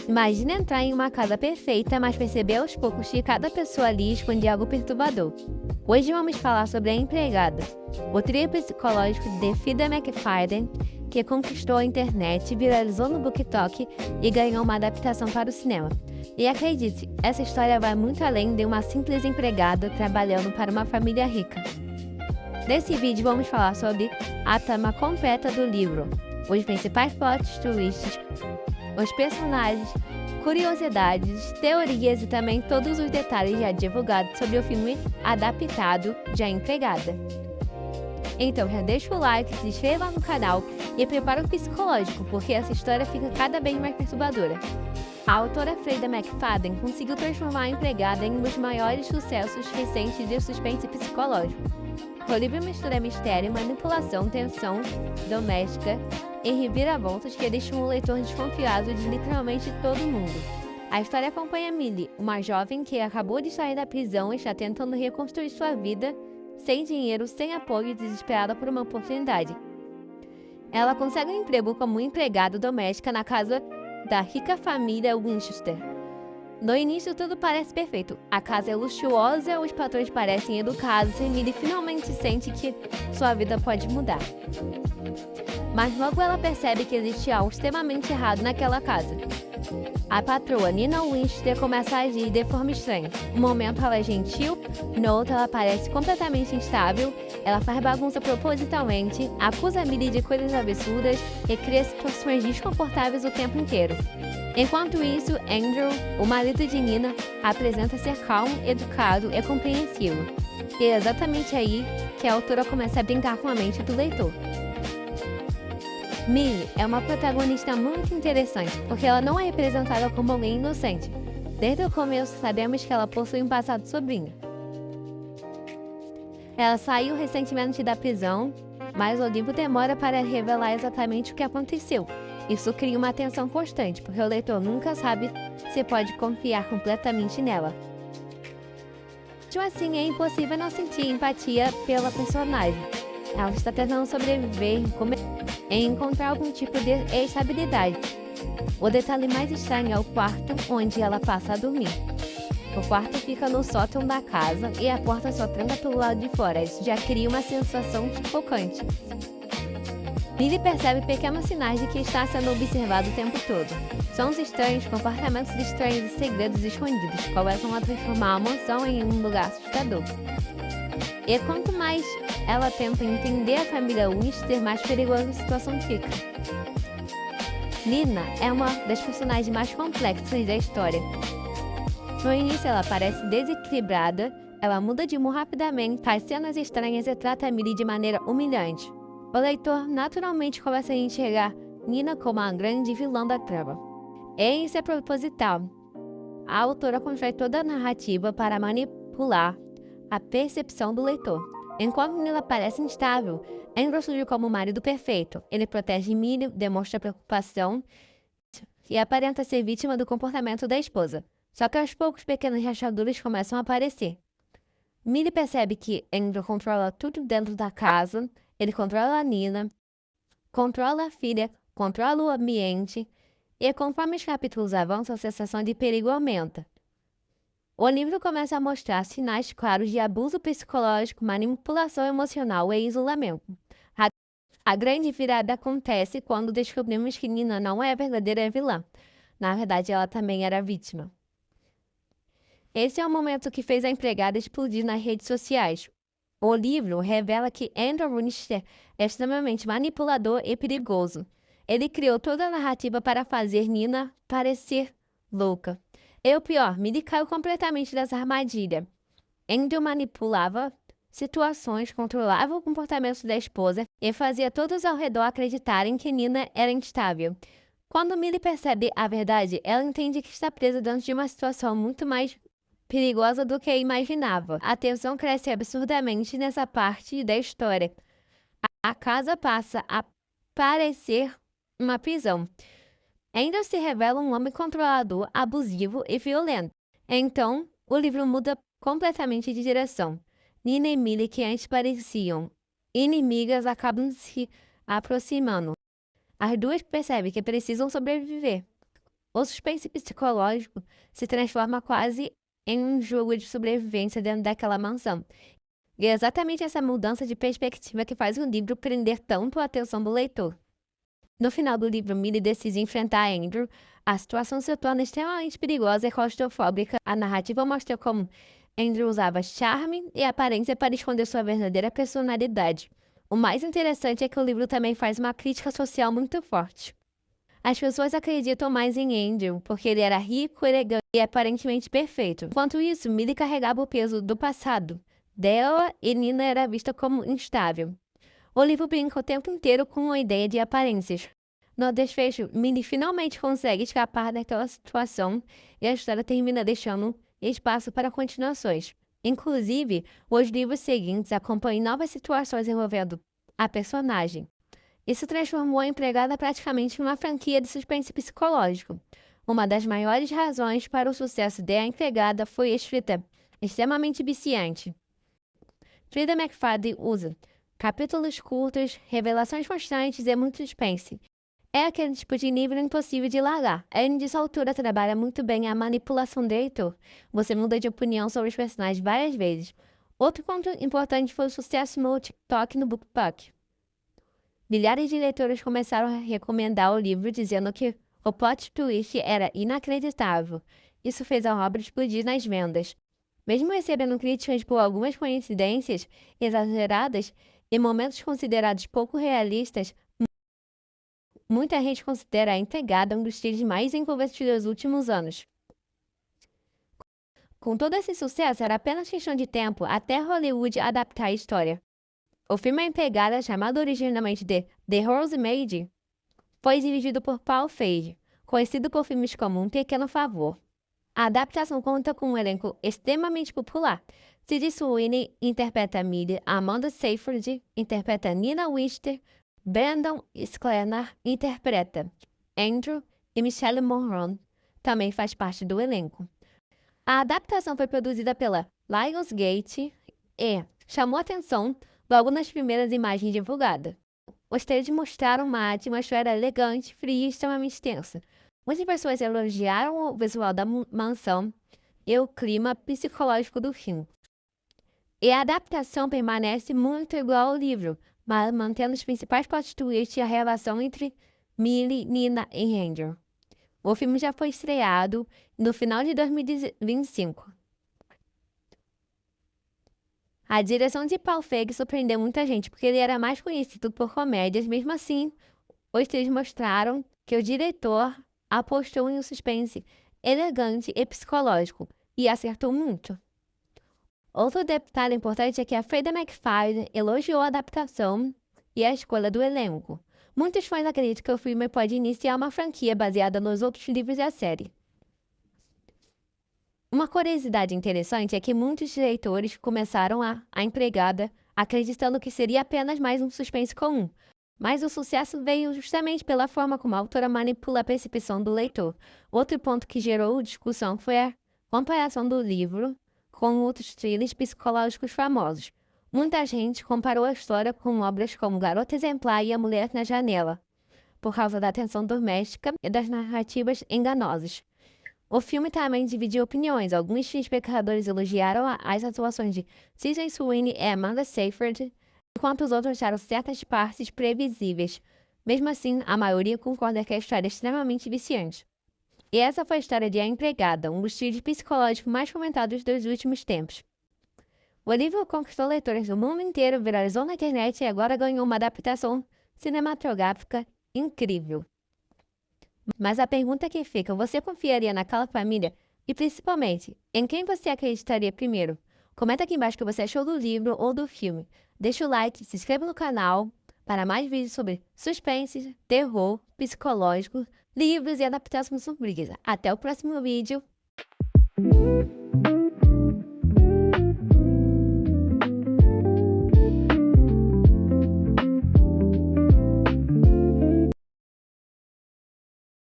Imagina entrar em uma casa perfeita, mas perceber aos poucos que cada pessoa ali esconde algo perturbador. Hoje vamos falar sobre A Empregada, o thriller psicológico de Fida McFadden, que conquistou a internet, viralizou no BookTok e ganhou uma adaptação para o cinema. E acredite, essa história vai muito além de uma simples empregada trabalhando para uma família rica. Nesse vídeo vamos falar sobre a trama completa do livro, os principais plot twists, os personagens, curiosidades, teorias e também todos os detalhes já divulgados sobre o filme adaptado de A Empregada. Então já deixa o like, se inscreva no canal e prepara o psicológico, porque essa história fica cada vez mais perturbadora. A autora Freida McFadden conseguiu transformar A Empregada em um dos maiores sucessos recentes de suspense psicológico. O livro mistura mistério, manipulação, tensão doméstica e reviravoltas que deixam o leitor desconfiado de literalmente todo mundo. A história acompanha Millie, uma jovem que acabou de sair da prisão e está tentando reconstruir sua vida sem dinheiro, sem apoio e desesperada por uma oportunidade. Ela consegue um emprego como empregada doméstica na casa da rica família Winchester. No início tudo parece perfeito. A casa é luxuosa, os patrões parecem educados e Millie finalmente sente que sua vida pode mudar. Mas logo ela percebe que existe algo extremamente errado naquela casa. A patroa Nina Winchester começa a agir de forma estranha. Um momento ela é gentil, no outro ela parece completamente instável, ela faz bagunça propositalmente, acusa Millie de coisas absurdas e cria situações desconfortáveis o tempo inteiro. Enquanto isso, Andrew, o marido de Nina, apresenta ser calmo, educado e compreensivo. E é exatamente aí que a autora começa a brincar com a mente do leitor. Millie é uma protagonista muito interessante, porque ela não é representada como alguém inocente. Desde o começo sabemos que ela possui um passado sombrio. Ela saiu recentemente da prisão, mas o livro demora para revelar exatamente o que aconteceu. Isso cria uma tensão constante, porque o leitor nunca sabe se pode confiar completamente nela. Mesmo assim, é impossível não sentir empatia pela personagem. Ela está tentando sobreviver e encontrar algum tipo de estabilidade. O detalhe mais estranho é o quarto onde ela passa a dormir. O quarto fica no sótão da casa e a porta só tranca pelo lado de fora. Isso já cria uma sensação sufocante. Millie percebe pequenos sinais de que está sendo observado o tempo todo. Sons estranhos, comportamentos estranhos e segredos escondidos começam a transformar a mansão em um lugar assustador. E quanto mais ela tenta entender a família Winchester, mais perigosa a situação fica. Nina é uma das personagens mais complexas da história. No início ela parece desequilibrada, ela muda de humor rapidamente, faz cenas estranhas e trata Millie de maneira humilhante. O leitor naturalmente começa a enxergar Nina como a grande vilã da trama. E isso é proposital. A autora constrói toda a narrativa para manipular a percepção do leitor. Enquanto Nina parece instável, Andrew surge como o marido perfeito. Ele protege Millie, demonstra preocupação e aparenta ser vítima do comportamento da esposa. Só que aos poucos pequenas rachaduras começam a aparecer. Millie percebe que Andrew controla tudo dentro da casa, ele controla a Nina, controla a filha, controla o ambiente, e conforme os capítulos avançam, a sensação de perigo aumenta. O livro começa a mostrar sinais claros de abuso psicológico, manipulação emocional e isolamento. A grande virada acontece quando descobrimos que Nina não é a verdadeira vilã. Na verdade, ela também era vítima. Esse é o momento que fez a empregada explodir nas redes sociais. O livro revela que Andrew Winchester é extremamente manipulador e perigoso. Ele criou toda a narrativa para fazer Nina parecer louca. E o pior, Millie caiu completamente dessa armadilha. Andrew manipulava situações, controlava o comportamento da esposa e fazia todos ao redor acreditarem que Nina era instável. Quando Millie percebe a verdade, ela entende que está presa dentro de uma situação muito mais perigosa do que imaginava. A tensão cresce absurdamente nessa parte da história. A casa passa a parecer uma prisão. Se revela um homem controlador, abusivo e violento. Então, o livro muda completamente de direção. Nina e Millie, que antes pareciam inimigas, acabam se aproximando. As duas percebem que precisam sobreviver. O suspense psicológico se transforma quase em um jogo de sobrevivência dentro daquela mansão. E é exatamente essa mudança de perspectiva que faz o livro prender tanto a atenção do leitor. No final do livro, Millie decide enfrentar Andrew. A situação se torna extremamente perigosa e claustrofóbica. A narrativa mostra como Andrew usava charme e aparência para esconder sua verdadeira personalidade. O mais interessante é que o livro também faz uma crítica social muito forte. As pessoas acreditam mais em Andrew porque ele era rico, elegante e aparentemente perfeito. Enquanto isso, Millie carregava o peso do passado dela e Nina era vista como instável. O livro brinca o tempo inteiro com a ideia de aparências. No desfecho, Millie finalmente consegue escapar daquela situação e a história termina deixando espaço para continuações. Inclusive, os livros seguintes acompanham novas situações envolvendo a personagem. Isso transformou a Empregada praticamente em uma franquia de suspense psicológico. Uma das maiores razões para o sucesso de A Empregada foi a escrita extremamente viciante. Freida McFadden usa capítulos curtos, revelações constantes e muito suspense. É aquele tipo de livro impossível de largar. Além disso, a autora trabalha muito bem a manipulação do leitor. Você muda de opinião sobre os personagens várias vezes. Outro ponto importante foi o sucesso no TikTok e no BookTok. Milhares de leitores começaram a recomendar o livro, dizendo que o plot twist era inacreditável. Isso fez a obra explodir nas vendas. Mesmo recebendo críticas por algumas coincidências exageradas e momentos considerados pouco realistas, muita gente considera A Empregada um dos estilos mais envolventes dos últimos anos. Com todo esse sucesso, era apenas questão de tempo até Hollywood adaptar a história. O filme A Empregada, chamado originalmente de The Housemaid, foi dirigido por Paul Feig, conhecido por filmes como Um Pequeno Favor. A adaptação conta com um elenco extremamente popular. Sydney Sweeney interpreta Millie, Amanda Seyfried interpreta Nina Winchester, Brandon Sklenar interpreta Andrew e Michelle Monroe também faz parte do elenco. A adaptação foi produzida pela Lionsgate e chamou atenção logo nas primeiras imagens divulgadas. Os trailers mostraram uma atmosfera elegante, fria e extremamente tensa. Muitas pessoas elogiaram o visual da mansão e o clima psicológico do filme. E a adaptação permanece muito igual ao livro, mas mantendo os principais plot twists e a relação entre Millie, Nina e Andrew. O filme já foi estreado no final de 2025. A direção de Paul Feig surpreendeu muita gente, porque ele era mais conhecido por comédias. Mesmo assim, os trailers mostraram que o diretor apostou em um suspense elegante e psicológico, e acertou muito. Outro detalhe importante é que a Freida McFadden elogiou a adaptação e a escolha do elenco. Muitos fãs acreditam que o filme pode iniciar uma franquia baseada nos outros livros da série. Uma curiosidade interessante é que muitos leitores começaram a Empregada acreditando que seria apenas mais um suspense comum, mas o sucesso veio justamente pela forma como a autora manipula a percepção do leitor. Outro ponto que gerou discussão foi a comparação do livro com outros thrillers psicológicos famosos. Muita gente comparou a história com obras como Garota Exemplar e A Mulher na Janela, por causa da tensão doméstica e das narrativas enganosas. O filme também dividiu opiniões. Alguns espectadores elogiaram as atuações de Sydney Sweeney e Amanda Seyfried, enquanto os outros acharam certas partes previsíveis. Mesmo assim, a maioria concorda que a história é extremamente viciante. E essa foi a história de A Empregada, um dos estilos psicológicos mais comentados dos últimos tempos. O livro conquistou leitores do mundo inteiro, viralizou na internet e agora ganhou uma adaptação cinematográfica incrível. Mas a pergunta que fica, você confiaria naquela família? E principalmente, em quem você acreditaria primeiro? Comenta aqui embaixo o que você achou do livro ou do filme. Deixa o like, se inscreva no canal para mais vídeos sobre suspense, terror, psicológico, livros e adaptações sombrias. Até o próximo vídeo!